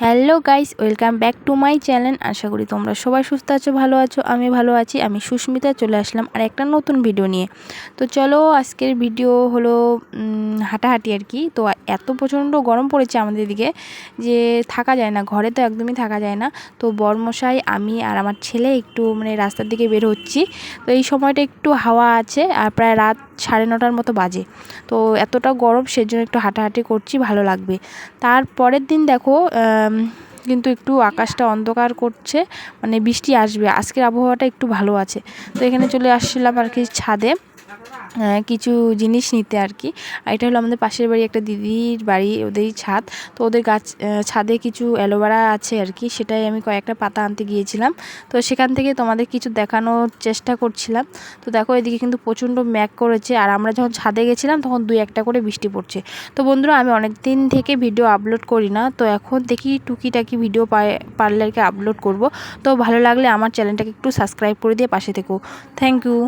Hello guys, welcome back to my channel. আশা করি তোমরা সবাই সুস্থ আছো, ভালো আছো। আমি ভালো আছি। আমি সুস্মিতা চলে আসলাম আর একটা নতুন ভিডিও নিয়ে। তো চলো, আজকের ভিডিও হলো হাঁটাহাঁটি আর কি। তো এত প্রচণ্ড গরম পড়েছে আমাদের দিকে যে থাকা যায় না, ঘরে তো একদমই থাকা যায় না। তো বরমশাই, আমি আর আমার ছেলে একটু রাস্তার দিকে বের হচ্ছি। তো এই সময়টা একটু হাওয়া আছে আর প্রায় রাত 9:30 মতো বাজে। তো এতটা গরম, সেজন্য একটু হাঁটাহাঁটি করছি, ভালো লাগবে। তারপরের দিন দেখো কিন্তু একটু আকাশটা অন্ধকার করছে, বৃষ্টি আসবে। আজকের আবহাওয়াটা একটু ভালো আছে। তো এখানে চলে আসছিলাম আর কি ছাদে কিছু জিনিস নিতে আর কি। আর এটা হলো আমাদের পাশের বাড়ি একটা দিদির বাড়ি, ওদেরই ছাদ। তো ওদের গাছ ছাদে কিছু অ্যালোভেরা আছে আর কি, সেটাই আমি কয়েকটা পাতা আনতে গিয়েছিলাম। তো সেখান থেকে তোমাদের কিছু দেখানোর চেষ্টা করছিলাম। তো দেখো, এদিকে কিন্তু প্রচণ্ড মেঘ করেছে, আর আমরা যখন ছাদে গেছিলাম তখন 2-1টা করে বৃষ্টি পড়ছে। তো বন্ধুরা, আমি অনেক দিন থেকে ভিডিও আপলোড করি না, তো এখন দেখি টুকিটাকি ভিডিও পারলে আর কি আপলোড করব। তো ভালো লাগলে আমার চ্যানেলটাকে একটু সাবস্ক্রাইব করে দিয়ে পাশে থেকো। Thank you.